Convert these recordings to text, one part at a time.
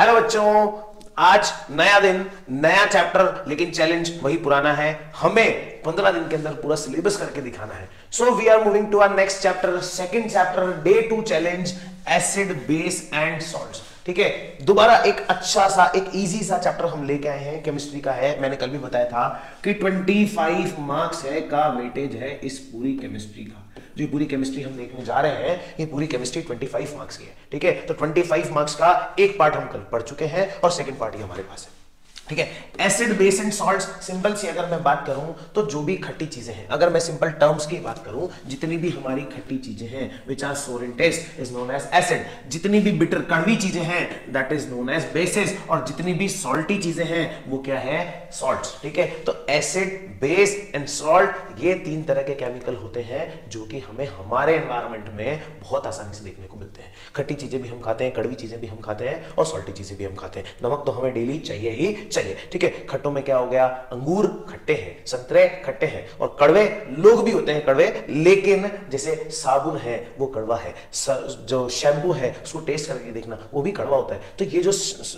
Hello बच्चों, आज नया दिन नया चैप्टर, लेकिन चैलेंज वही पुराना है। हमें 15 दिन के अंदर पूरा सिलेबस करके दिखाना है। So we are moving to our next chapter, second chapter, day 2 challenge, acid base and salts. ठीक है, दोबारा एक अच्छा सा एक इजी सा चैप्टर हम लेके आए हैं, केमिस्ट्री का है। मैंने कल भी बताया था कि 25 मार्क्स है का वेटेज है इस पूरी केमिस्ट्री का। जो पूरी केमिस्ट्री हम देखने जा रहे हैं, ये पूरी केमिस्ट्री 25 मार्क्स की है। ठीक है, तो 25 मार्क्स का एक पार्ट हम कल पढ़ चुके हैं और सेकंड पार्ट ही हमारे पास है। ठीक है, acid base and salts, simple सी अगर मैं बात करूं तो जो भी खट्टी चीजें हैं, अगर मैं सिंपल टर्म्स की बात करूं, जितनी भी हमारी खट्टी चीजें हैं which are sour in taste is known as acid, जितनी भी बिटर कड़वी चीजें हैं that is known as bases, और जितनी भी सॉल्टी चीजें हैं वो क्या है, सॉल्ट्स। ठीक है, तो एसिड बेस एंड सॉल्ट ये तीन तरह के केमिकल होते हैं जो कि हमें हमारे एनवायरमेंट में बहुत आसानी से देखने को मिलते हैं। खट्टी चीजें भी हम खाते हैं, कड़वी चीजें भी हम खाते हैं और सॉल्टी चीजें भी हम खाते हैं। नमक तो हमें डेली चाहिए ही चाहिए। ठीक है, खट्टों में क्या हो गया, अंगूर खट्टे हैं, संतरे खट्टे हैं, और कड़वे लोग भी होते हैं कड़वे, लेकिन जैसे साबुन है वो कड़वा है, जो शैम्पू है उसको टेस्ट करके देखना वो भी कड़वा होता है। तो ये जो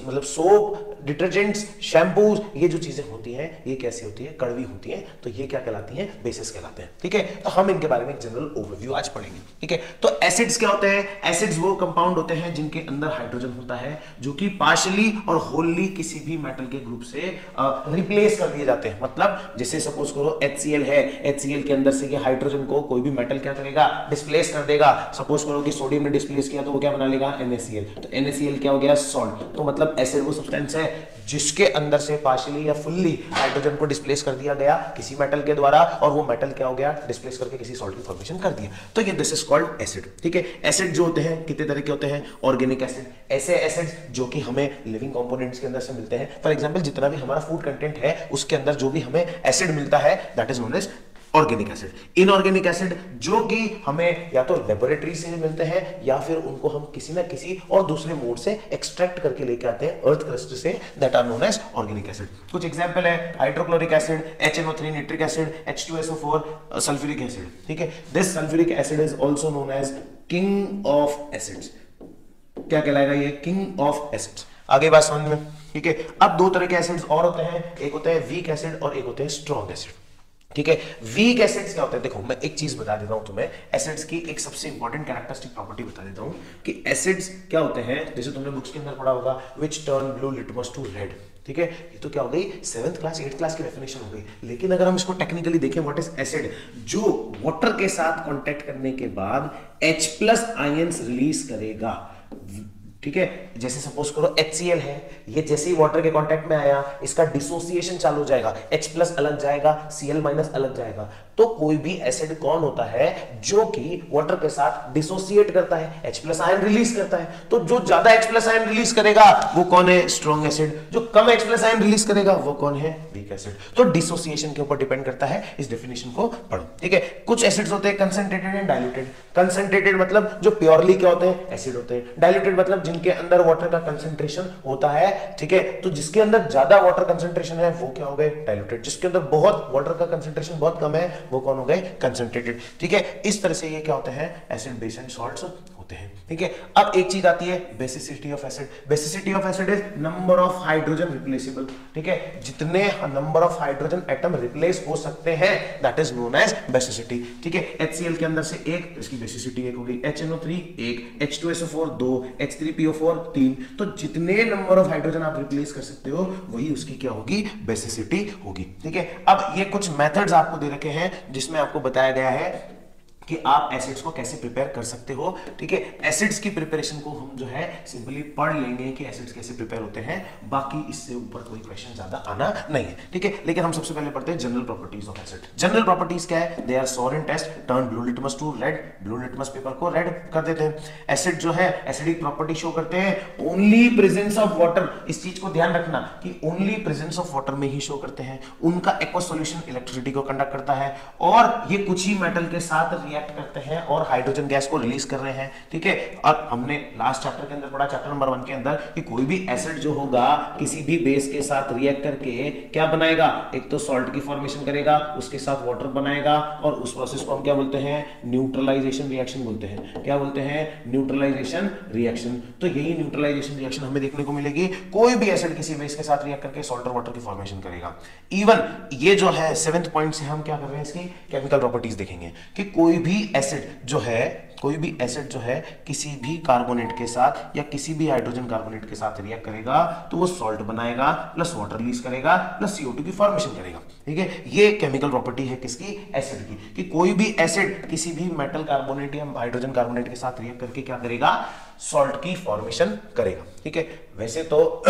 मतलब सोप, डिटर्जेंट्स, शैम्पूज, ये जो चीजें होती हैं ये कैसी होती है, कड़वी होती हैं। तो ये क्या कहलाती हैं, बेसिस कहलाते हैं। ठीक है, तो हम इनके बारे में एक जनरल ओवरव्यू आज पढ़ेंगे। ठीक है, तो एसिड्स क्या होते हैं, एसिड्स वो कंपाउंड होते हैं जिनके अंदर हाइड्रोजन होता है, जो कि पार्शियली और होली किसी भी मेटल के ग्रुप से रिप्लेस कर दिए जाते हैं। मतलब जैसे सपोज करो HCl है, HCl के अंदर से ये हाइड्रोजन को कोई भी मेटल क्या करेगा, डिस्प्लेस कर देगा। सपोज करो कि सोडियम ने डिस्प्लेस किया तो वो क्या बना लेगा, NaCl। तो NaCl क्या हो गया, सॉल्ट। तो मतलब एसिड वो सब्सटेंस है जिसके अंदर से पार्शियली या फुल्ली हाइड्रोजन को डिस्प्लेस कर दिया गया किसी मेटल के द्वारा, और वो मेटल क्या हो गया, डिस्प्लेस करके किसी सॉल्ट की फॉर्मेशन कर दिया। तो ये दिस इज कॉल्ड एसिड। ठीक है, एसिड जो होते हैं कितने तरह के होते हैं, ऑर्गेनिक एसिड, ऐसे एसिड्स जो कि हमें लिविंग कंपोनेंट्स के अंदर से मिलते हैं। फॉर एग्जांपल जितना भी हमारा फूड कंटेंट है उसके अंदर जो भी हमें एसिड मिलता है that is known as organic acid. Inorganic acid जो कि हमें या तो लेबोरेटरी से मिलते हैं या फिर उनको हम किसी ना किसी और दूसरे मोड से एक्सट्रैक्ट करके लेके आते हैं अर्थ क्रस्ट से, that are known as organic acid. कुछ एग्जांपल है hydrochloric acid, HNO3 nitric acid, H2SO4 sulphuric acid. ठीक है, this sulphuric acid is also known as king of acids. क्या कहलाएगा ये, किंग ऑफ एसिड्स। आगे बात समझ में। ठीक है, अब दो तरह के एसिड्स और होते हैं, एक होते हैं वीक एसिड और एक होते हैं स्ट्रॉन्ग एसिड। ठीक है, वीक एसिड्स क्या होते हैं, देखो मैं एक चीज बता देता हूं तुम्हें, एसिड्स की एक सबसे इंपॉर्टेंट कैरेक्टरिस्टिक प्रॉपर्टी बता देता हूं कि एसिड्स क्या होते हैं, जैसे तुमने बुक्स के अंदर पढ़ा होगा which turn blue litmus to red. ठीक है, ये तो क्या हो गई 7th क्लास 8th क्लास की डेफिनेशन हो गई। लेकिन अगर हम इसको टेक्निकली देखें, व्हाट इज एसिड, जो वाटर के साथ कांटेक्ट करने के बाद H+ आयंस रिलीज करेगा। ठीक है, जैसे सपोज करो HCl है, ये जैसे ही वाटर के कांटेक्ट में आया इसका डिसोसिएशन चालू हो जाएगा, H+ अलग जाएगा, Cl- अलग जाएगा। तो कोई भी एसिड कौन होता है जो कि वाटर के साथ डिसोसिएट करता है, H+ आयन रिलीज करता है। तो जो ज्यादा H+ आयन रिलीज करेगा वो कौन है, स्ट्रॉन्ग एसिड। जो कम H+ आयन रिलीज करेगा वो कौन है, वीक एसिड। तो डिसोसिएशन के ऊपर डिपेंड करता है, इस डेफिनेशन को पढ़ो। ठीक है, कुछ एसिड्स होते हैं कंसंट्रेटेड एंड डाइल्यूटेड। कंसंट्रेटेड मतलब जो प्योरली क्या होते हैं, एसिड होते हैं। डाइल्यूटेड मतलब जिनके अंदर वाटर का कंसंट्रेशन होता है। ठीक है, तो जिसके अंदर ज्यादा वाटर कंसंट्रेशन है वो क्या हो गए, डाइल्यूटेड। जिसके अंदर बहुत वाटर का कंसंट्रेशन बहुत कम है वो कौन हो गए, कंसंट्रेटेड। ठीक है, इस तरह से ये क्या होते हैं, एसिड बेस एंड सॉल्ट्स होते हैं। ठीक है, अब एक चीज आती है basicity of acid. Basicity of acid is number of hydrogen replaceable. ठीक है, जितने number of hydrogen atom replace हो सकते हैं that is known as basicity. ठीक है, HCl के अंदर से एक, इसकी बेसिसिटी एक होगी, HNO3 एक, H2SO4 2, H3PO4 3। तो जितने नंबर ऑफ हाइड्रोजन आप रिप्लेस कर सकते हो वही उसकी क्या होगी, बेसिसिटी होगी। ठीक है, अब ये कुछ मेथड्स आपको दे रखे हैं जिसमें आपको बताया गया है कि आप एसिड्स को कैसे प्रिपेयर कर सकते हो। ठीक है, एसिड्स की प्रिपरेशन को हम जो है सिंपली पढ़ लेंगे कि एसिड्स कैसे प्रिपेयर होते हैं, बाकी इससे ऊपर कोई क्वेश्चन ज्यादा आना नहीं है। ठीक है, लेकिन हम सबसे पहले पढ़ते हैं general properties of acid. General properties क्या है, they are sour in taste, turn blue litmus to red, blue litmus paper को रेड कर देते हैं। एसिड जो है एसिडिक प्रॉपर्टी शो करते हैं ओनली प्रेजेंस ऑफ वाटर। इस चीज को ध्यान रखना कि ओनली प्रेजेंस ऑफ वाटर में ही शो करते हैं। उनका एक्वा सॉल्यूशन इलेक्ट्रिसिटी को कंडक्ट करता है, और ये कुछ ही मेटल के साथ रिएक्ट करते हैं और हाइड्रोजन गैस को रिलीज कर रहे हैं, ठीक है। और हमने लास्ट चैप्टर के अंदर पढ़ा, चैप्टर नंबर 1 के अंदर, कि कोई भी एसिड जो होगा किसी भी बेस के साथ रिएक्ट करके क्या बनाएगा, एक तो सॉल्ट की फॉर्मेशन करेगा, उसके साथ वाटर बनाएगा, और उस प्रोसेस को हम क्या बोलते हैं, न्यूट्रलाइजेशन रिएक्शन बोलते हैं। क्या बोलते हैं, न्यूट्रलाइजेशन रिएक्शन। तो यही न्यूट्रलाइजेशन रिएक्शन हमें देखने को मिलेगी, कोई भी एसिड किसी बेस के साथ रिएक्ट करके सॉल्ट और वाटर की फॉर्मेशन करेगा। इवन ये जो है 7th पॉइंट से हम क्या कर रहे हैं, इसकी केमिकल प्रॉपर्टीज देखेंगे कि कोई भी एसिड जो है किसी भी कार्बोनेट के साथ या किसी भी हाइड्रोजन कार्बोनेट के साथ रिएक्ट करेगा तो वो सॉल्ट बनाएगा, प्लस वाटर रिलीज करेगा, प्लस CO2 की फॉर्मेशन करेगा, ठीक है। ये केमिकल प्रॉपर्टी है किसकी, एसिड की, कि कोई भी एसिड किसी भी मेटल कार्बोनेट या हाइड्रोजन कार्बोनेट के साथ रिएक्ट करके क्या करेगा, सॉल्ट की फॉर्मेशन करेगा, ठीक है। वैसे तो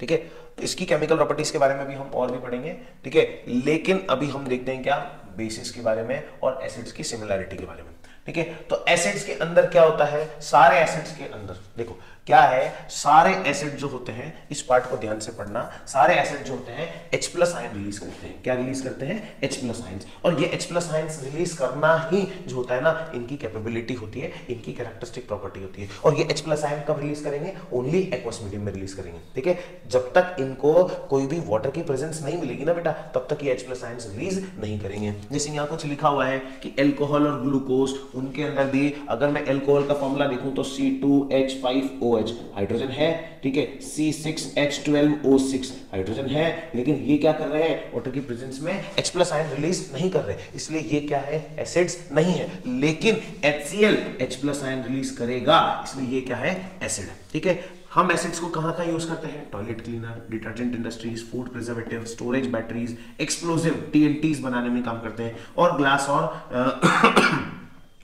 ठीक है, इसकी केमिकल प्रॉपर्टीज के बारे में भी हम और भी पढ़ेंगे, ठीक है। लेकिन अभी हम देखते हैं क्या, बेसिस के बारे में और एसिड्स की सिमिलरिटी के बारे में, ठीक है। तो एसिड्स के अंदर क्या होता है, सारे एसिड्स के अंदर देखो क्या है, सारे एसिड जो होते हैं, इस पार्ट को ध्यान से पढ़ना, सारे एसिड जो होते हैं H+ आयन रिलीज करते हैं। क्या रिलीज करते हैं, H+ आयंस। और ये H+ आयंस रिलीज करना ही जो होता है ना, इनकी कैपेबिलिटी होती है, इनकी कैरेक्टरिस्टिक प्रॉपर्टी होती है। और ये H+ आयन कब रिलीज करेंगे, ओनली एक्वस मीडियम में रिलीज करेंगे, ठीक है। जब तक इनको कोई भी वाटर की प्रेजेंस नहीं मिलेगी ना बेटा, तब तक ये H+ आयंस रिलीज नहीं करेंगे। जैसे यहाँ कुछ लिखा हुआ है कि एल्कोहल और ग्लूकोज, उनके अंदर भी अगर मैं एल्कोहल का फॉर्मूला देखूं तो C2H5OH हाइड्रोजन है, ठीक है, C6H12O6 हाइड्रोजन है, लेकिन ये क्या कर रहे हैं, वाटर की प्रेजेंस में H+ आयन रिलीज नहीं कर रहे, इसलिए ये क्या है, एसिड्स नहीं है। लेकिन HCl H+ आयन रिलीज करेगा, इसलिए ये क्या है, एसिड है, ठीक है। हम एसिड्स को कहाँ यूज करते हैं, toilet cleaner, detergent industries, food preservative, storage batteries, explosive TNTs बनाने में काम करते हैं, और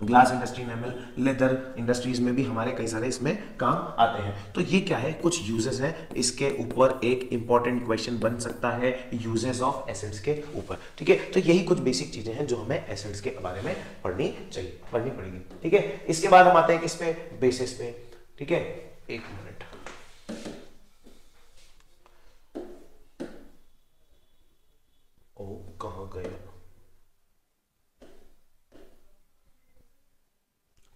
glass industry, animal, leather industries में भी हमारे कई सारे इसमें काम आते हैं। तो ये क्या है, कुछ यूजेस हैं, इसके ऊपर एक इंपॉर्टेंट क्वेश्चन बन सकता है यूजेस ऑफ एसिड्स के ऊपर, ठीक है। तो यही कुछ बेसिक चीजें हैं जो हमें एसिड्स के बारे में पढ़नी पड़ेगी, ठीक है। इसके बाद हम आते हैं किस पे, बेसिस पे, ठीक है। एक मिनट, ओ कहां गया,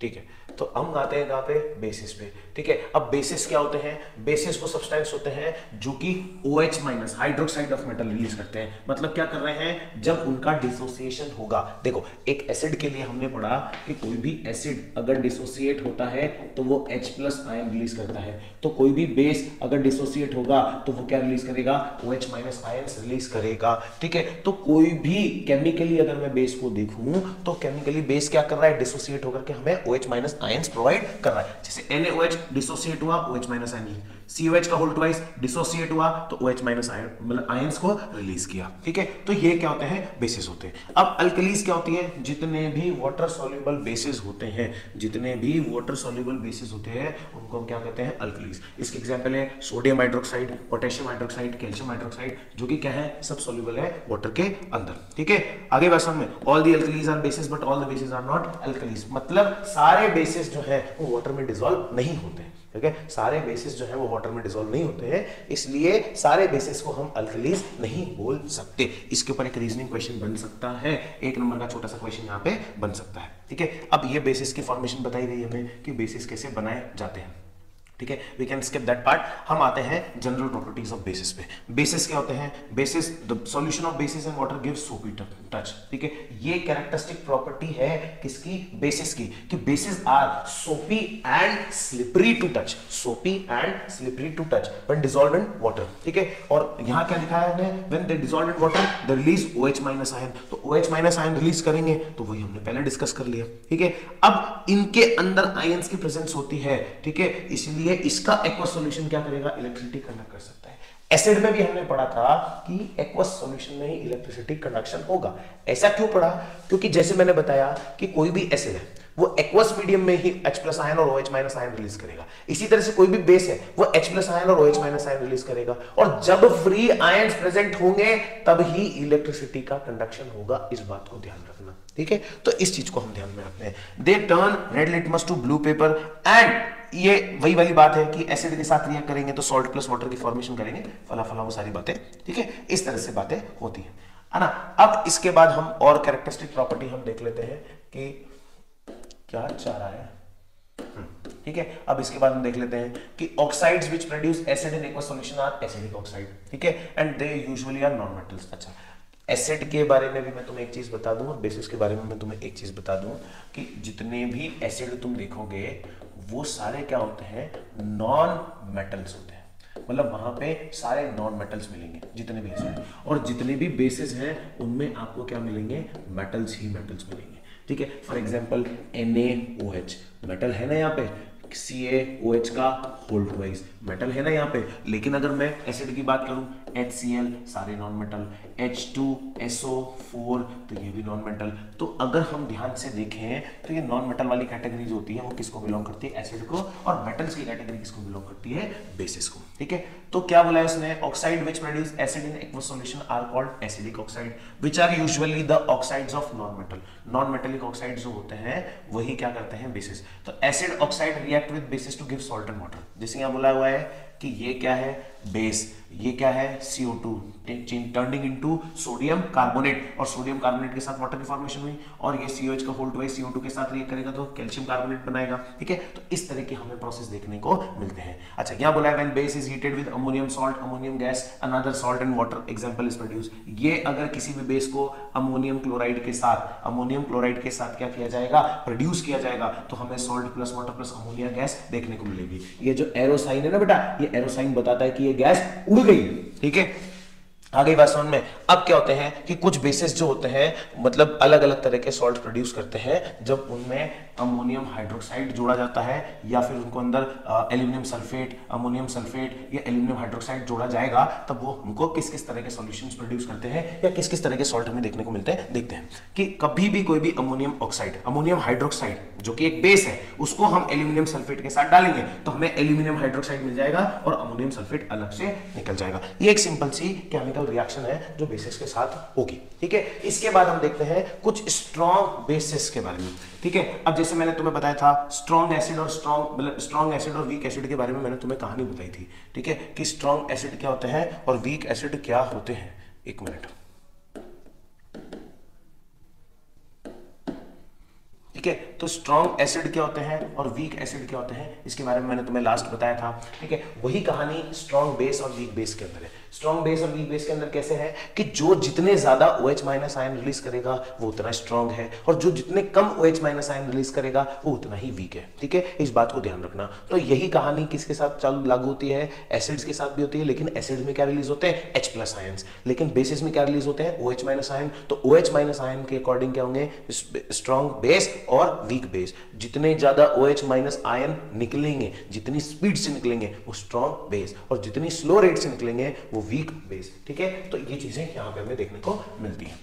ठीक है। तो हम आते हैं कहां पे, बेसिस पे, ठीक है। अब बेसिस क्या होते हैं, बेसिस वो सब्सटेंस होते हैं जो कि OH- hydroxide of metal release करते हैं। मतलब क्या कर रहे हैं, जब उनका डिसोसिएशन होगा, देखो एक एसिड के लिए हमने पढ़ा कि कोई भी एसिड अगर डिसोसिएट होता है तो वो H+ आयन रिलीज करता है, तो कोई भी बेस अगर डिसोसिएट होगा तो वो क्या रिलीज करेगा, OH- आयंस रिलीज करेगा, ठीक है। तो कोई भी केमिकली अगर मैं बेस को देखूं तो केमिकली बेस क्या कर रहा है, डिसोसिएट होकर के हमें OH- आयंस प्रोवाइड कर रहा है। जैसे NaOH डिसोसिएट हुआ, OH- आयन, COH का होल ट्वाइस डिसोसिएट हुआ तो OH- आयन मतलब आयंस को रिलीज किया, ठीक है। तो ये क्या होते हैं, बेसिस होते हैं। अब अल्कलीज क्या होती है, जितने भी वाटर सॉल्युबल बेसिस होते हैं, जितने भी वाटर सॉल्युबल बेसिस होते हैं उनको हम क्या कहते हैं, अल्कलीज। इसके एग्जांपल है sodium hydroxide, potassium hydroxide, calcium hydroxide, जो कि क्या है, सब सॉल्युबल है वाटर के अंदर, ठीक है। आगे वर्षन में all the alkalies are bases but all the bases are not alkalies, मतलब सारे बेसिस जो है वो वाटर में डिसॉल्व नहीं होते, ठीक है। सारे बेसिस जो है वो वाटर में डिसॉल्व नहीं होते हैं, इसलिए सारे बेसिस को हम अल्कलीज नहीं बोल सकते। इसके ऊपर एक रीजनिंग क्वेश्चन बन सकता है, 1 नंबर का छोटा सा क्वेश्चन यहाँ पे बन सकता है, ठीक है। अब ये बेसिस की फॉर्मेशन बताई गई हमें कि बेसिस कैसे बनाए जाते हैं, ठीक है। We can skip that part. हम आते हैं जनरल प्रॉपर्टीज ऑफ बेसिस पे। बेसिस क्या होते हैं, bases, the solution of bases in water gives soapy touch, ठीक है। ये कैरेक्टरिस्टिक प्रॉपर्टी है किसकी, बेसिस की, कि bases are soapy and slippery to touch, soapy and slippery to touch when dissolved in water, ठीक है। और यहां क्या लिखा है, when they dissolve in water they release OH- ion, तो OH- आयन रिलीज करेंगे, तो वही हमने पहले डिस्कस कर लिया, ठीक है। अब इनके अंदर आयंस की प्रेजेंस होती है, ठीक है, इसलिए इसका एक्वस सॉल्यूशन क्या करेगा, इलेक्ट्रिसिटी कंडक्ट कर सकता है। एसिड में भी हमने पढ़ा था कि एक्वस सॉल्यूशन में ही इलेक्ट्रिसिटी कंडक्शन होगा। ऐसा क्यों पढ़ा, क्योंकि जैसे मैंने बताया कि कोई भी एसिड है वो एक्वस मीडियम में ही H+ आयन और OH- आयन रिलीज करेगा। इसी तरह से कोई भी बेस है वो H+ आयन और OH- आयन रिलीज करेगा, और जब फ्री आयंस प्रेजेंट होंगे तब ही इलेक्ट्रिसिटी का कंडक्शन होगा। इस बात को ध्यान रखना, ठीक है। तो इस चीज को हम ध्यान में रखते हैं। They turn red litmus to blue paper, and ये वही वाली बात है कि एसिड के साथ रिएक्ट करेंगे तो सॉल्ट प्लस वाटर की फॉर्मेशन करेंगे, फला फला वो सारी बातें, ठीक है। इस तरह से बातें होती हैं। है ना। अब इसके बाद हम और कैरेक्टरिस्टिक प्रॉपर्टी हम देख लेते हैं कि क्या चाह रहा है। ठीक है, अब इसके बाद हम देख लेते हैं कि oxides which produce acid in aqueous solution are acidic oxide. ठीक है, and they usually are non metals. अच्छा, एसिड के बारे में भी मैं तुम्हें एक चीज बता दूं और बेसिस के बारे में मैं तुम्हें एक चीज बता दूं कि जितने भी एसिड तुम देखोगे वो सारे क्या होते हैं, नॉन मेटल्स होते हैं। मतलब वहां पे सारे नॉन मेटल्स मिलेंगे जितने भी एसिड, और जितने भी बेसिस हैं उनमें आपको क्या मिलेंगे, मेटल्स ही मेटल्स मिलेंगे। ठीक है, फॉर एग्जाम्पल NaOH मेटल है ना यहाँ पे, CaOH का होल ट्वाइस मेटल है ना यहाँ पे। लेकिन अगर मैं एसिड की बात करूं HCl सारे नॉन मेटल, H2SO4 तो ये भी नॉन मेटल। तो अगर हम ध्यान से देखें तो ये नॉन मेटल वाली कैटेगरीज होती है वो किसको बिलोंग करती है, एसिड को, और मेटल्स की कैटेगरी किसको बिलोंग करती है, बेसिस को। ठीक है, तो क्या बोला है उसने, oxide which produce acid in aqueous solution are called acidic oxide which are usually the oxides of non metal. Non metallic oxide जो होते हैं वही क्या करते हैं, बेसिस। तो acid oxide react with bases to give salt and water. जैसे यहां बोला हुआ है कि ये क्या है, बेस, ये क्या है, CO2 turning into sodium carbonate, और सोडियम कार्बोनेट के साथ वाटर की फॉर्मेशन हुई, और ये COH का होल ट्वाइस CO2 के साथ रिएक्ट करेगा तो कैल्शियम कार्बोनेट बनाएगा। ठीक है, तो इस तरह के हमें प्रोसेस देखने को मिलते हैं। अच्छा, यहाँ बोला है when base is heated with ammonium salt, ammonium gas, another salt and water example is produce. ये अगर किसी भी बेस को अमोनियम क्लोराइड के साथ क्या किया जाएगा, प्रोड्यूस किया जाएगा, तो हमें salt plus water plus ammonia gas देखने को मिलेगी। ये जो एरो साइन है ना बेटा, ये एरो साइन बताता है कि ये गैस उड़ गई। ठीक है, आ गई बात समझ में। अब क्या होते हैं कि कुछ बेसिस जो होते हैं मतलब अलग अलग तरह के सॉल्ट प्रोड्यूस करते हैं जब उनमें अमोनियम हाइड्रोक्साइड जोड़ा जाता है या फिर उनको अंदर एल्यूमिनियम सल्फेट, अमोनियम सल्फेट या एल्यूमिनियम हाइड्रोक्साइड जोड़ा जाएगा, तब वो हमको किस किस तरह के सॉल्यूशंस प्रोड्यूस करते हैं या किस किस तरह के सॉल्ट हमें देखने को मिलते हैं। देखते हैं कि कभी भी कोई भी अमोनियम ऑक्साइड, अमोनियम हाइड्रोक्साइड जो कि एक बेस है, उसको हम एल्यूमिनियम सल्फेट के साथ डालेंगे तो हमें एल्यूमिनियम हाइड्रोक्साइड मिल जाएगा और अमोनियम सल्फेट अलग से निकल जाएगा। ये एक सिंपल सी केमिकल रिएक्शन है जो बेसिस के साथ होगी। ठीक है, इसके बाद हम देखते हैं कुछ स्ट्रॉन्ग बेसिस के बारे में। ठीक है, अब जैसे मैंने तुम्हें बताया था स्ट्रॉन्ग एसिड और स्ट्रॉन्ग एसिड और वीक एसिड के बारे में मैंने तुम्हें कहानी बताई थी। ठीक है, कि स्ट्रॉन्ग एसिड क्या होते हैं और वीक एसिड क्या होते हैं। एक मिनट, ठीक है, तो स्ट्रॉन्ग एसिड क्या होते हैं और वीक एसिड क्या होते हैं, इसके बारे में मैंने तुम्हें लास्ट बताया था। ठीक है, वही कहानी स्ट्रॉन्ग बेस और वीक बेस के अंदर है। स्ट्रॉन्ग बेस और वीक बेस के अंदर कैसे है कि जो जितने ज्यादा OH माइनस आयन रिलीज करेगा वो उतना स्ट्रॉन्ग है, और जो जितने कम OH माइनस आयन रिलीज करेगा वो उतना ही वीक है। ठीक है, इस बात को ध्यान रखना। तो यही कहानी किसके साथ चालू लागू होती है, एसिड्स के साथ भी होती है। लेकिन एसिड में क्या रिलीज होते हैं, H प्लस आयंस, लेकिन बेसिस में क्या रिलीज होते हैं, OH माइनस आयन। तो OH माइनस आयन के अकॉर्डिंग क्या होंगे, स्ट्रॉन्ग बेस और वीक बेस। जितने ज्यादा OH माइनस आयन निकलेंगे, जितनी स्पीड से निकलेंगे वो स्ट्रॉन्ग बेस, और जितनी स्लो रेट से निकलेंगे वो वीक बेस। ठीक है, तो ये चीजें यहां पे हमें देखने को मिलती हैं।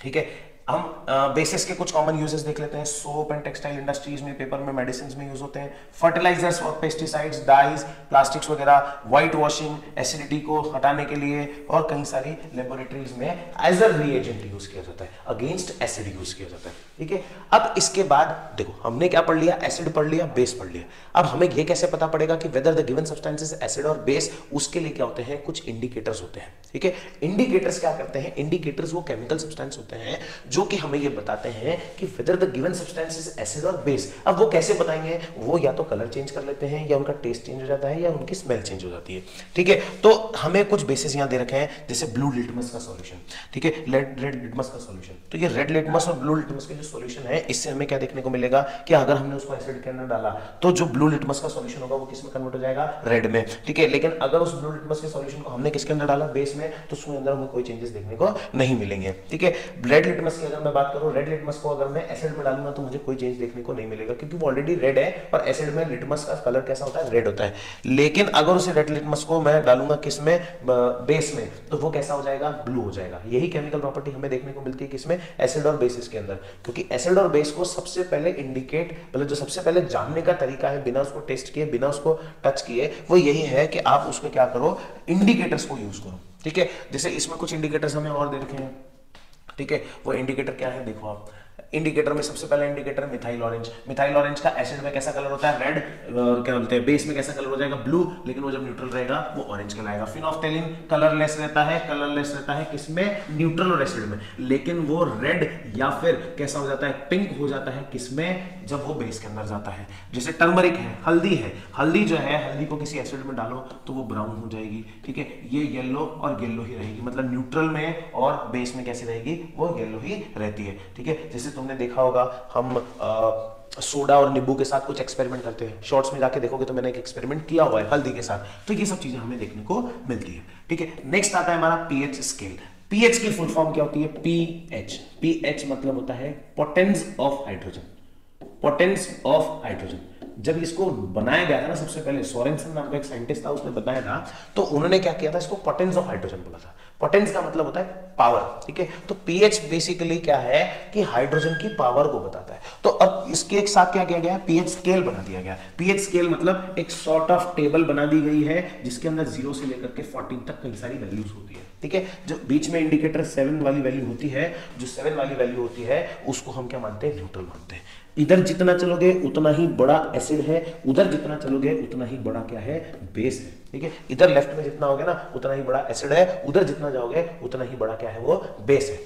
ठीक है, हम बेसिस के कुछ कॉमन यूजेस देख लेते हैं। सोप एंड टेक्सटाइल इंडस्ट्रीज में, पेपर में, मेडिसिन में यूज होते हैं। फर्टिलाइजर्स और पेस्टिसाइड्स, डाइज, प्लास्टिक्स वगैरह, व्हाइट वॉशिंग, एसिडिटी को हटाने के लिए, और कई सारी लेबोरेटरीज में एज अ रिएजेंट यूज किया जाता है, अगेंस्ट एसिड यूज किया जाता है। ठीक है, अब इसके बाद देखो हमने क्या पढ़ लिया, एसिड पढ़ लिया, बेस पढ़ लिया। अब हमें यह कैसे पता पड़ेगा कि whether the given substance is acid और बेस, उसके लिए क्या होते हैं, कुछ इंडिकेटर्स होते हैं। ठीक है, इंडिकेटर्स क्या करते हैं, इंडिकेटर्स वो केमिकल सब्सटेंस होते हैं जो कि हमें ये बताते हैं कि whether the given substance is acid और बेस। अब वो कैसे बताएंगे, वो या तो कलर चेंज कर लेते हैं, या उनका टेस्ट चेंज हो जाता है, या उनकी स्मेल चेंज हो जाती है। ठीक है, तो हमें कुछ बेसिस यहां दे रखे हैं, जैसे ब्लू लिटमस का सॉल्यूशन। ठीक है, रेड लिटमस का सॉल्यूशन। तो ये रेड लिटमस और ब्लू लिटमस के जो सॉल्यूशन है, इससे हमें क्या देखने को मिलेगा कि अगर हमने उसको एसिड के अंदर डाला तो जो ब्लू लिटमस का सॉल्यूशन होगा वो किस में कन्वर्ट हो जाएगा, रेड में। ठीक है, लेकिन अगर उस ब्लू लिटमस के सॉल्यूशन को हमने किसके अंदर डाला, बेस में, तो उसके अंदर हमें कोई चेंजेस देखने को नहीं मिलेंगे। ठीक है, रेड लिटमस की अगर मैं बात करूं, रेड लिटमस को अगर मैं एसिड में डालूंगा तो मुझे कोई चेंज देखने को नहीं मिलेगा, क्योंकि वो ऑलरेडी रेड है, और एसिड में लिटमस का कलर कैसा होता है, रेड होता है। लेकिन अगर उसे रेड लिटमस को मैं डालूंगा किसमें, बेस में, तो वो कैसा हो जाएगा, ब्लू हो जाएगा। यही केमिकल प्रॉपर्टी हमें देखने को मिलती है किसमें, एसिड और बेसिस के अंदर। क्योंकि एसिड और बेस को सबसे पहले इंडिकेट, मतलब जो सबसे पहले जानने का तरीका है बिना उसको टेस्ट किए, बिना उसको टच किए, वो यही है कि आप उसमें क्या करो, इंडिकेटर्स को यूज करो। ठीक है, जैसे इसमें कुछ इंडिकेटर्स हमें और दे रखे हैं। ठीक है, वो इंडिकेटर क्या है, देखो आप, इंडिकेटर में सबसे पहला indicator methyl orange. Methyl orange का एसिड में कैसा कलर होता है? रेड। क्या बोलते हैं, बेस में कैसा कलर हो जाएगा? ब्लू। लेकिन वो जब न्यूट्रल रहेगा वो ऑरेंज कहलाएगा। फिनोफ्थेलिन कलरलेस रहता है, कलरलेस रहता है किसमें? न्यूट्रल और एसिड में। लेकिन वो रेड या फिर कैसा हो जाता है? पिंक हो जाता है किसमें? जब वो बेस के अंदर जाता है। जैसे टर्मरिक है, हल्दी है, हल्दी जो है, हल्दी को किसी एसिड में डालो तो वो ब्राउन हो जाएगी, ठीक है। ये येलो और येलो ही रहेगी, मतलब न्यूट्रल में और बेस में कैसी रहेगी? वो येलो ही रहती है, ठीक है। जैसे तुमने देखा होगा हम सोडा और नींबू के साथ कुछ एक्सपेरिमेंट करते हैं, शॉर्ट्स में जाके देखोगे तो मैंने एक एक्सपेरिमेंट किया हुआ है हल्दी के साथ, तो ये सब चीजें हमें देखने को मिलती है, ठीक है। नेक्स्ट आता है हमारा पीएच स्केल। पीएच की फुल फॉर्म क्या होती है? पीएच। पीएच मतलब होता है potence of hydrogen. Potence of hydrogen. जब इसको बनाया गया था ना, सबसे पहले सोरेनसन नाम का एक साइंटिस्ट था, उसने बताया था, तो उन्होंने क्या किया था? इसको पोटेंस ऑफ हाइड्रोजन बोला था। पोटेंस का मतलब होता है पावर, ठीक है। तो पीएच बेसिकली क्या है कि हाइड्रोजन की पावर को बताता है। तो अब इसके एक साथ क्या किया गया? पीएच स्केल बना दिया गया। पीएच स्केल मतलब एक सॉर्ट ऑफ टेबल बना दी गई है जिसके अंदर 0 से लेकर के 14 तक कई सारी वैल्यूज होती है, ठीक है। जो बीच में इंडिकेटर 7 वाली वैल्यू होती है, जो 7 वाली वैल्यू होती है उसको हम क्या मानते हैं? न्यूट्रल मानते हैं। इधर जितना चलोगे उतना ही बड़ा एसिड है, उधर जितना चलोगे उतना ही बड़ा क्या है? बेस है, ठीक है। इधर लेफ्ट में जितना होगे ना उतना ही बड़ा एसिड है, उधर जितना जाओगे उतना ही बड़ा क्या है? वो बेस है,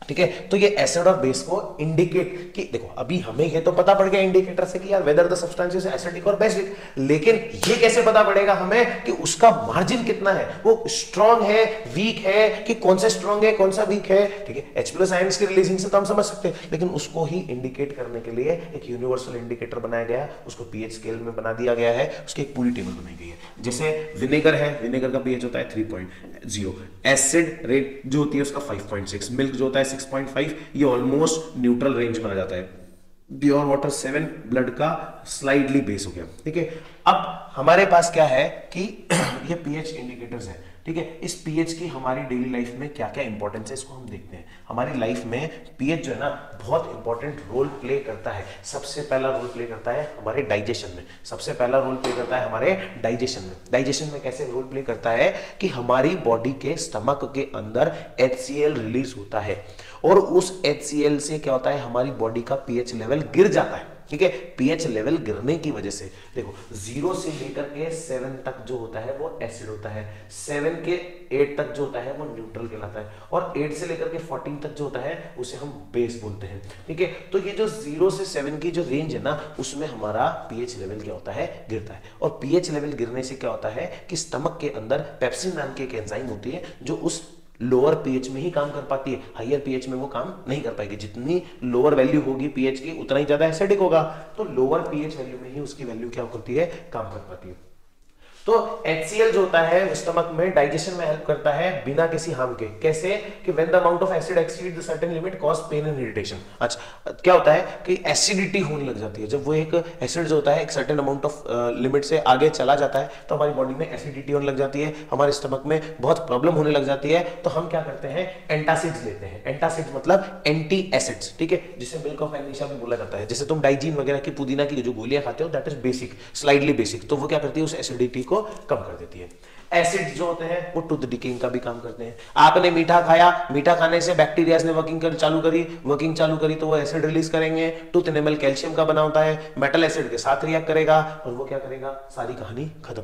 ठीक है। तो ये एसिड और बेस को इंडिकेट कि देखो, अभी हमें ये तो पता पड़ गया इंडिकेटर से कि यार whether the substance is acidic और बेसिक, लेकिन ये कैसे पता पड़ेगा हमें कि उसका मार्जिन कितना है? वो स्ट्रॉन्ग है, वीक है, कि कौन सा स्ट्रॉन्ग है, कौन सा वीक है, ठीक है। H+ आयंस की रिलीजिंग से तो हम समझ सकते हैं, लेकिन उसको ही इंडिकेट करने के लिए एक यूनिवर्सल इंडिकेटर बनाया गया, उसको पीएच स्केल में बना दिया गया है, उसकी एक पूरी टेबल बनाई गई है। जैसे विनेगर है, विनेगर का पीएच होता है 3.0, एसिड रेट जो होती है उसका 5.6, मिल्क जो होता है 6.5, ये ऑलमोस्ट न्यूट्रल रेंज में आ जाता है। प्योर वाटर 7, ब्लड का स्लाइडली बेस हो गया, ठीक है। अब हमारे पास क्या है कि ये पीएच इंडिकेटर्स है, ठीक है। इस पीएच की हमारी डेली लाइफ में क्या क्या इंपॉर्टेंस है इसको हम देखते हैं। हमारी लाइफ में पीएच जो है ना बहुत इंपॉर्टेंट रोल प्ले करता है। सबसे पहला रोल प्ले करता है हमारे डाइजेशन में, सबसे पहला रोल प्ले करता है हमारे डाइजेशन में। डाइजेशन में कैसे रोल प्ले करता है कि हमारी बॉडी के स्टमक के अंदर HCl रिलीज होता है, और उस HCl से क्या होता है? हमारी बॉडी का पीएच लेवल गिर जाता है, ठीक है। पीएच लेवल गिरने की वजह से देखो 0 से लेकर के 7 तक जो होता है वो एसिड होता है, 7 के 8 तक जो होता है वो न्यूट्रल कहलाता है, और 8 से लेकर के 14 तक जो होता है उसे हम बेस बोलते हैं, ठीक है। तो ये जो 0 से 7 की जो रेंज है ना, उसमें हमारा पीएच लेवल क्या होता है? गिरता है। और पीएच लेवल गिरने से क्या होता है कि स्टमक के अंदर पेप्सिन नाम की एक एंजाइम होती है जो उस लोअर पीएच में ही काम कर पाती है, हायर पीएच में वो काम नहीं कर पाएगी। जितनी लोअर वैल्यू होगी पीएच की उतना ही ज्यादा एसिडिक होगा, तो लोअर पीएच वैल्यू में ही उसकी वैल्यू क्या करती है? काम कर पाती है। तो HCl जो होता है स्टमक में डाइजेशन में हेल्प करता है बिना किसी हार्म के। कैसे? कि when the amount of acid exceed the certain limit cause pain and irritation. अच्छा, क्या होता है कि एसिडिटी होने लग जाती है जब वो एक एसिड जो होता है एक सर्टेन अमाउंट ऑफ लिमिट से आगे चला जाता है, तो हमारी बॉडी में एसिडिटी होने लग जाती है, हमारे स्टमक में बहुत प्रॉब्लम होने लग जाती है। तो हम क्या करते हैं? एंटासिड्स लेते हैं। एंटासिड्स मतलब एंटी एसिड्स, ठीक है, जिसे मिल्क ऑफ एग्नीशिया भी बोला जाता है। जैसे तुम डाइजीन वगैरह की पुदीना की जो गोलियां खाते हो that is basic, slightly basic, तो वो क्या करती है? उस एसिडिटी को कम कर देती है। एसिड जो होते हैं वो टूथ डिकेइंग का भी काम करते हैं। आपने मीठा खाया, मीठा खाने से बैक्टीरिया ने वर्किंग चालू करी तो वो एसिड रिलीज करेंगे। टूथ एनिमल कैल्शियम का बना होता है, मेटल एसिड के साथ रिएक्ट करेगा और वो क्या करेगा? सारी कहानी खत्म,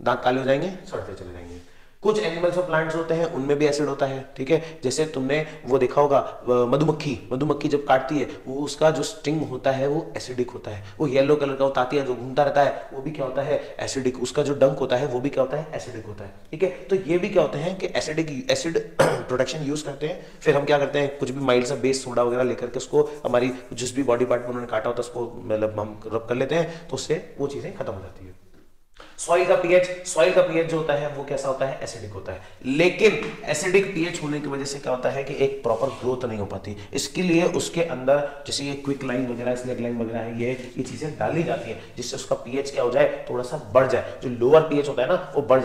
दांत काले हो जाएंगे, सड़ते चले जाएंगे। कुछ एनिमल्स और प्लांट्स होते हैं उनमें भी एसिड होता है, ठीक है। जैसे तुमने वो देखा होगा मधुमक्खी जब काटती है वो उसका जो स्टिंग होता है वो एसिडिक होता है, वो येलो कलर का होता है, जो घूमता रहता है वो भी क्या होता है? एसिडिक। उसका जो डंक होता है वो भी क्या होता है? एसिडिक होता है, ठीक है। तो ये भी क्या होते हैं कि एसिड प्रोटेक्शन यूज करते हैं। फिर हम क्या करते हैं? कुछ भी माइल्ड सा बेस सोडा वगैरह लेकर के उसको हमारी जिस भी बॉडी पार्ट में उन्होंने काटा होता है उसको मतलब हम रब कर लेते हैं, तो उससे वो चीजें खत्म हो जाती है। सॉइल का पीएच जो होता है वो कैसा होता है? एसिडिक होता है। लेकिन एसिडिक पीएच होने की वजह से क्या होता है कि एक प्रॉपर ग्रोथ नहीं हो पाती। इसके लिए उसके अंदर जैसे ये क्विक लाइन वगैरह, स्लैग लाइन वगैरह है, ये चीजें डाली जाती है जिससे उसका पीएच क्या हो जाए? थोड़ा सा बढ़ जाए। जो लोअर पीएच होता है ना वो बढ़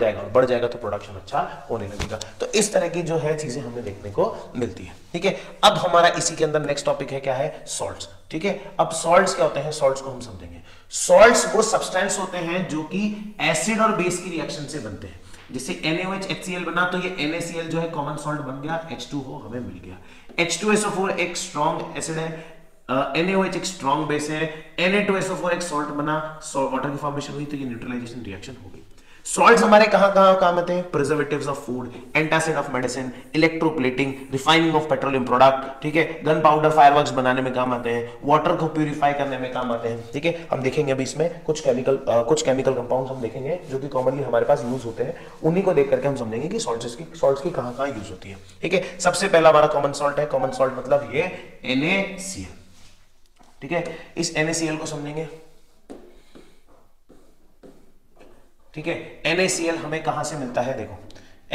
जाएगा तो प्रोडक्शन अच्छा होने लगेगा। तो इस तरह की जो है चीजें हमें देखने को मिलती है, ठीक है। अब हमारा इसी के अंदर नेक्स्ट टॉपिक है क्या है? सॉल्ट्स, ठीक है। अब सॉल्ट्स क्या होते हैं? सॉल्ट्स को हम समझेंगे। सॉल्ट्स वो सब्सटेंस होते हैं जो कि एसिड और बेस की रिएक्शन से बनते हैं। जैसे NaOH HCl बना तो ये NaCl जो है कॉमन सॉल्ट बन गया, H2O हमें मिल गया। H2SO4 एक स्ट्रॉन्ग एसिड है, NaOH एक स्ट्रॉन्ग बेस है, Na2SO4 एक सॉल्ट बना, वाटर की फॉर्मेशन हुई तो ये न्यूट्रलाइजेशन रिएक्शन हो गई। सॉल्ट्स हमारे कहां कहां काम आते हैं? Preservatives of food, antacid of medicine, electroplating, refining of petroleum product, ठीक है, गन पाउडर फायरवर्क्स बनाने में काम आते हैं, वाटर को प्यूरिफाई करने में काम आते हैं, ठीक है। हम देखेंगे अभी इसमें कुछ केमिकल कंपाउंड्स हम देखेंगे जो कि कॉमनली हमारे पास यूज होते हैं, उन्हीं को देख करके हम समझेंगे कि सॉल्ट्स की कहां यूज होती है, ठीक है। सबसे पहला हमारा कॉमन सॉल्ट है, कॉमन सॉल्ट मतलब ये NaCl, ठीक है। इस NaCl को समझेंगे, ठीक है। NaCl हमें कहां से मिलता है? देखो,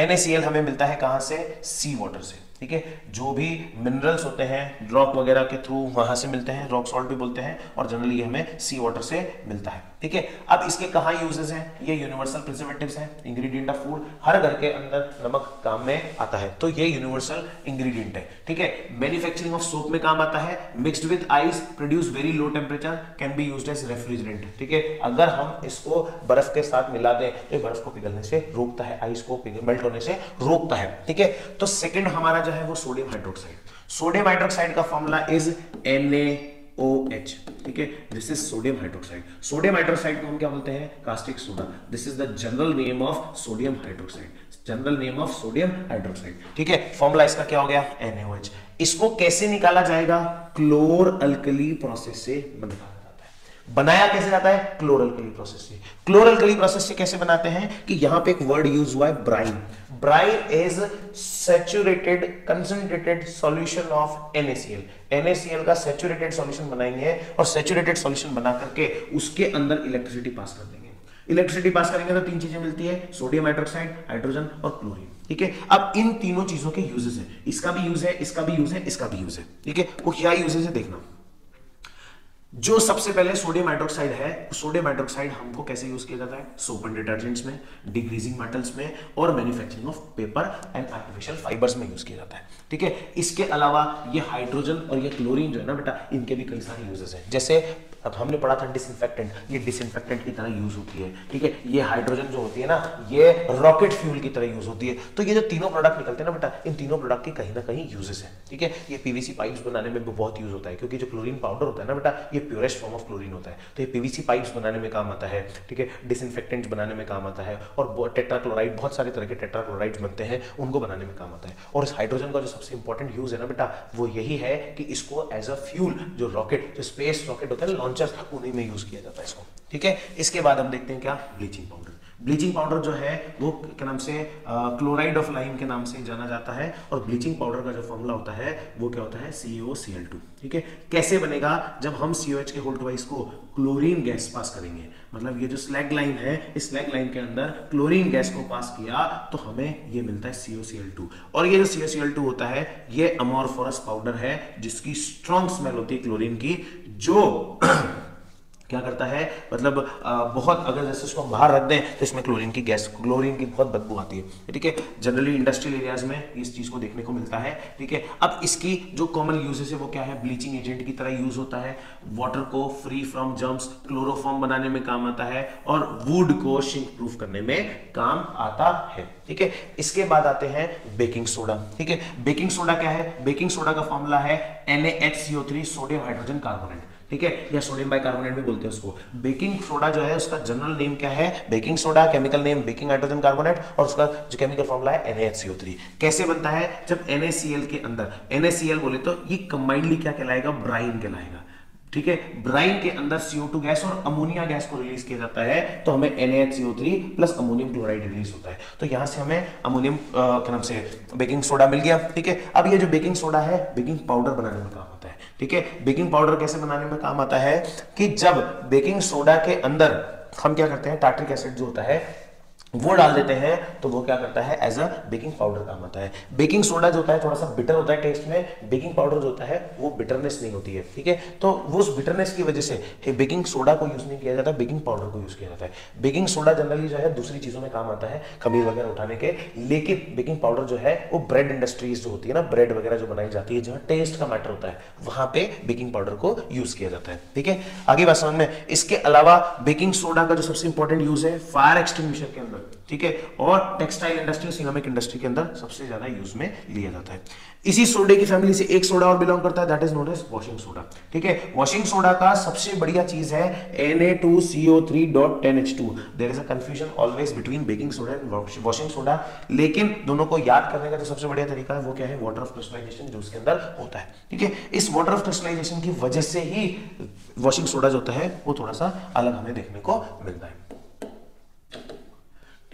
NaCl हमें मिलता है कहां से? सी वाटर से, ठीक है। जो भी मिनरल्स होते हैं रॉक वगैरह के थ्रू वहां से मिलते हैं, रॉक सॉल्ट भी बोलते हैं, और जनरली ये हमें सी वाटर से मिलता है, ठीक है। अब इसके कहां यूजेस हैं? ये यूनिवर्सल प्रिजर्वेटिव्स हैं, इंग्रेडिएंट ऑफ फूड, हर घर के अंदर नमक काम में आता है, तो ये यूनिवर्सल इंग्रेडिएंट है, ठीक है। मैन्युफैक्चरिंग ऑफ सोप में काम आता है, mixed with ice produce very low temperature, can be used as refrigerant, ठीक है। अगर हम इसको बर्फ के साथ मिला दें तो बर्फ को पिघलने से रोकता है, आइस को मेल्ट होने से रोकता है, ठीक है। तो सेकंड हमारा जो है वो सोडियम हाइड्रोक्साइड, सोडियम हाइड्रोक्साइड का फॉर्मूला इज NaOH, ठीक है। This is sodium hydroxide. Sodium hydroxide को हम क्या बोलते हैं? Caustic soda. This is the general name of sodium hydroxide, general name of sodium hydroxide, ठीक है। फॉर्मूला इसका क्या हो गया? NaOH। इसको कैसे निकाला जाएगा? क्लोर अल्कली प्रोसेस से बनाया कैसे जाता है? क्लोर अल्कली प्रोसेस से। क्लोर अल्कली प्रोसेस से कैसे बनाते हैं कि यहां पे एक वर्ड यूज हुआ है brine. Brine is saturated concentrated solution of NaCl। NaCl का सैचुरेटेड सॉल्यूशन बनाएंगे और सैचुरेटेड सॉल्यूशन बना करके उसके अंदर इलेक्ट्रिसिटी पास कर देंगे। इलेक्ट्रिसिटी पास करेंगे तो तीन चीजें मिलती है, सोडियम हाइड्रोक्साइड, हाइड्रोजन और क्लोरीन, ठीक है। अब इन तीनों चीजों के यूजेस हैं, इसका भी यूज है, इसका भी यूज है, इसका भी यूज है, ठीक है। वो क्या यूजेस है देखना। जो सबसे पहले सोडियम हाइड्रोक्साइड है, सोडियम हाइड्रोक्साइड हमको कैसे यूज किया जाता है? सोप एंड डिटर्जेंट्स में, डिग्रीजिंग मेटल्स में और manufacturing of paper and artificial fibres में यूज किया जाता है, ठीक है। इसके अलावा ये हाइड्रोजन और ये क्लोरीन जो है ना बेटा, इनके भी कई सारे यूजेस हैं। जैसे अब हमने पढ़ा था डिसइंफेक्टेंट, ये डिसइंफेक्टेंट की तरह यूज होती है, ठीक है। ये हाइड्रोजन जो होती है ना, ये रॉकेट फ्यूल की तरह यूज होती है। तो ये जो तीनों प्रोडक्ट निकलते हैं ना बेटा, इन तीनों प्रोडक्ट की कहीं ना कहीं यूजेस है, ठीक है। ये PVC पाइप्स बनाने में भी बहुत यूज होता है, क्योंकि जो क्लोरीन पाउडर होता है ना बेटा, ये प्योरेस्ट फॉर्म ऑफ क्लोरीन होता है, तो ये PVC पाइप्स बनाने में काम आता है, ठीक है। डिसइंफेक्टेंट्स बनाने में काम आता है, और टेट्राक्लोराइड, बहुत सारे तरह के टेट्राक्लोराइड्स बनते हैं, उनको बनाने में काम आता है। और इस हाइड्रोजन का जो सबसे इंपॉर्टेंट यूज है ना बेटा, वो यही है कि इसको एज अ फ्यूल, जो रॉकेट, जो स्पेस रॉकेट होता है, लॉन्चर्स, उन्हीं में यूज किया जाता है इसको, ठीक है। इसके बाद हम देखते हैं क्या? Bleaching powder. ब्लीचिंग पाउडर जो है वो क्या नाम से? क्लोराइड ऑफ लाइम के नाम से जाना जाता है, और ब्लीचिंग पाउडर का जो फॉर्मूला होता है वो क्या होता है? CaOCl2, ठीक है। कैसे बनेगा? जब हम COH के होल्ड डिवाइस को क्लोरीन गैस पास करेंगे, मतलब ये जो स्लैग लाइन है, इस स्लैग लाइन के अंदर क्लोरीन गैस को पास किया तो हमें ये मिलता है CaOCl2। और ये जो CaOCl2 होता है, ये अमोर्फोरस पाउडर है जिसकी स्ट्रॉन्ग स्मेल होती है क्लोरीन की, जो क्या करता है, मतलब बहुत, अगर जैसे इसको बाहर रख दें तो इसमें क्लोरीन की गैस, क्लोरीन की बहुत बदबू आती है, ठीक है। जनरली इंडस्ट्रियल एरियाज में इस चीज को देखने को मिलता है, ठीक है। अब इसकी जो कॉमन यूजेस है वो क्या है? ब्लीचिंग एजेंट की तरह यूज होता है, वाटर को फ्री फ्रॉम जर्म्स, क्लोरोफॉर्म बनाने में काम आता है, और वुड को शिंक प्रूफ करने में काम आता है, ठीक है। इसके बाद आते हैं बेकिंग सोडा, ठीक है। बेकिंग सोडा क्या है? बेकिंग सोडा का फॉर्मूला है NaHCO3 सोडियम हाइड्रोजन कार्बोनेट, ठीक है, या सोडियम बाइकार्बोनेट भी बोलते हैं उसको। बेकिंग सोडा जो है उसका जनरल नेम क्या है? Baking soda, chemical name baking hydrogen carbonate, और उसका जो केमिकल फॉर्मूला है NaHCO3। कैसे बनता है? जब NaCl के अंदर, NaCl बोले तो ये कंबाइंडली क्या कहलाएगा? ब्राइन कहलाएगा, ठीक है। ब्राइन के अंदर CO2 गैस और अमोनिया गैस को रिलीज किया जाता है, तो हमें NaHCO3 plus ammonium chloride release होता है। तो यहां से हमें अमोनियम क्या नाम से बेकिंग सोडा मिल गया, ठीक है। अब ये जो बेकिंग सोडा है, बेकिंग पाउडर बनाने में काम आता है, ठीक है। बेकिंग पाउडर कैसे बनाने में काम आता है कि जब बेकिंग सोडा के अंदर हम क्या करते हैं, टार्ट्रिक एसिड जो होता है वो डाल देते हैं, तो वो क्या करता है? एज अ बेकिंग पाउडर काम आता है। बेकिंग सोडा जो होता है थोड़ा सा बिटर होता है टेस्ट में, बेकिंग पाउडर जो होता है वो बिटरनेस नहीं होती है, ठीक है। तो वो उस बिटरनेस की वजह से बेकिंग सोडा को यूज नहीं किया जाता, बेकिंग पाउडर को यूज किया जाता है। बेकिंग सोडा जनरली जो है दूसरी चीजों में काम आता है, खमीर वगैरह उठाने के, लेकिन बेकिंग पाउडर जो है वो ब्रेड इंडस्ट्रीज जो होती है ना, ब्रेड वगैरह जो बनाई जाती है, जहाँ टेस्ट का मैटर होता है, वहां पे बेकिंग पाउडर को यूज किया जाता है, ठीक है। आगे बात समझ में। इसके अलावा बेकिंग सोडा का जो सबसे इंपॉर्टेंट यूज है फायर एक्सटिंग्विशर के अंदर, सोल्डर, ठीक है। और टेक्सटाइल इंडस्ट्री, सिरामिक इंडस्ट्री के अंदर सबसे ज्यादा यूज में लिया जाता है। इसी सोडे की फैमिली से एक सोडा और बिलोंग करता है, that is known as washing soda, ठीक है। वॉशिंग सोडा का सबसे बढ़िया चीज है Na2CO3.10H2। There is a confusion always between baking soda and washing soda, लेकिन दोनों को याद करने का जो सबसे बढ़िया तरीका है वो क्या है, वाटर ऑफ क्रिस्टलाइजेशन जो उसके अंदर होता है, ठीक है। इस वाटर ऑफ क्रिस्टलाइजेशन की वजह से ही वॉशिंग सोडा जो होता है वो थोड़ा सा अलग हमें देखने को मिलता है,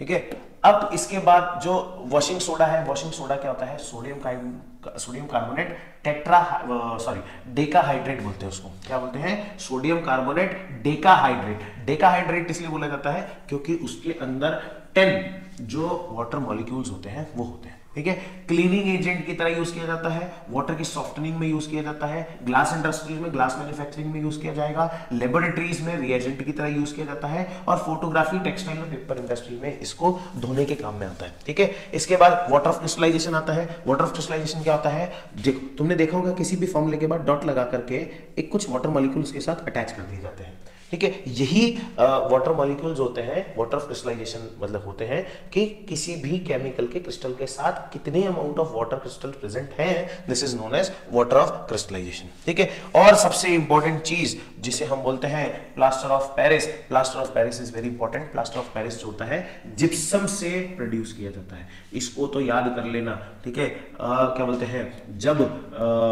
ठीक है। अब इसके बाद जो वॉशिंग सोडा है, वॉशिंग सोडा क्या होता है, सोडियम कार्बोनेट डेकाहाइड्रेट बोलते हैं उसको, क्या बोलते हैं, सोडियम कार्बोनेट डेकाहाइड्रेट। डेकाहाइड्रेट इसलिए बोला जाता है क्योंकि उसके अंदर 10 जो वाटर मॉलिक्यूल्स होते हैं वो होते हैं, ठीक है। क्लीनिंग एजेंट की तरह यूज किया जाता है, वाटर की सॉफ्टनिंग में यूज किया जाता है, ग्लास इंडस्ट्रीज में, ग्लास मैन्युफैक्चरिंग में यूज किया जाएगा, लेबोरेटरीज में रिएजेंट की तरह यूज किया जाता है, और फोटोग्राफी, टेक्सटाइल और पेपर इंडस्ट्री में इसको धोने के काम में आता है, ठीक है। इसके बाद वाटर ऑफ क्रिस्टलाइजेशन आता है। वाटर ऑफ क्रिस्टलाइजेशन क्या होता है, तुमने देखा होगा किसी भी फॉर्मूले के बाद डॉट लगा करके एक कुछ वाटर मॉलिक्यूल्स के साथ अटैच कर दिए जाते हैं, ठीक है। यही वाटर मॉलिक्यूल्स होते हैं, वाटर ऑफ क्रिस्टलाइजेशन मतलब होते हैं कि किसी भी केमिकल के क्रिस्टल के साथ कितने amount of water crystal present हैं, this is known as water of crystallisation, ठीक है। और सबसे इंपॉर्टेंट चीज जिसे हम बोलते हैं plaster of Paris. Plaster of Paris is very important. Plaster of Paris जो होता है जिप्सम से प्रोड्यूस किया जाता है, इसको तो याद कर लेना, ठीक है। क्या बोलते हैं, जब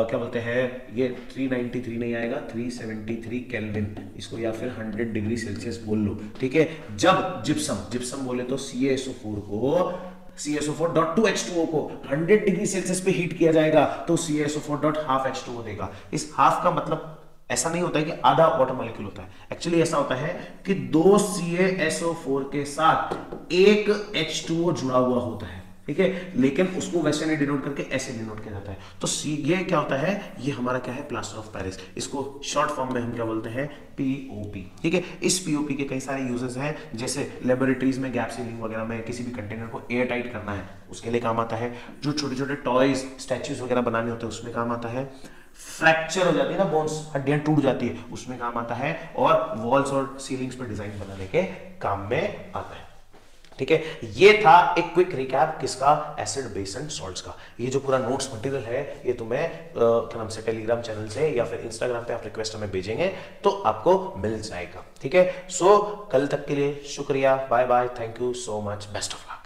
क्या बोलते हैं, ये 393 नहीं आएगा, 373 केल्विन, इसको या फिर 100 डिग्री सेल्सियस बोल लो, ठीक है। जब जिप्सम बोले तो CaSO4.2H2O को 100 डिग्री सेल्सियस पे हीट किया जाएगा तो CaSO4.12H2O देगा। इस हाफ का मतलब ऐसा नहीं होता है कि आधा वाटर मॉलिक्यूल होता है, एक्चुअली ऐसा होता है कि 2 CaSO4 के साथ एक H2O जुड़ा हुआ होता है, ठीक है। लेकिन उसको वैसे नहीं डिनोट करके ऐसे डिनोट किया जाता है। तो ये क्या होता है, ये हमारा क्या है, प्लास्टर ऑफ पेरिस। इसको शॉर्ट फॉर्म में हम क्या बोलते हैं, POP, ठीक है। इस POP के कई सारे यूजेस हैं, जैसे लेबोरेटरीज में गैप सीलिंग वगैरह में किसी भी कंटेनर को एयर टाइट करना है उसके लिए काम आता है, जो छोटे छोटे टॉयज स्टैच्यूज वगैरह बनाने होते हैं उसमें काम आता है, फ्रैक्चर हो जाती है ना, बोन्स, हड्डियां टूट जाती है, उसमें काम आता है, और वॉल्स और सीलिंग्स पर डिजाइन बनाने के काम में आता है, ठीक है। ये था एक क्विक रिकैप किसका, एसिड बेस एंड सॉल्ट्स का। ये जो पूरा नोट्स मटेरियल है ये तुम्हें क्या नाम से टेलीग्राम चैनल से या फिर इंस्टाग्राम पे आप रिक्वेस्ट हमें भेजेंगे तो आपको मिल जाएगा, ठीक है। सो कल तक के लिए शुक्रिया, bye bye, thank you so much, best of luck.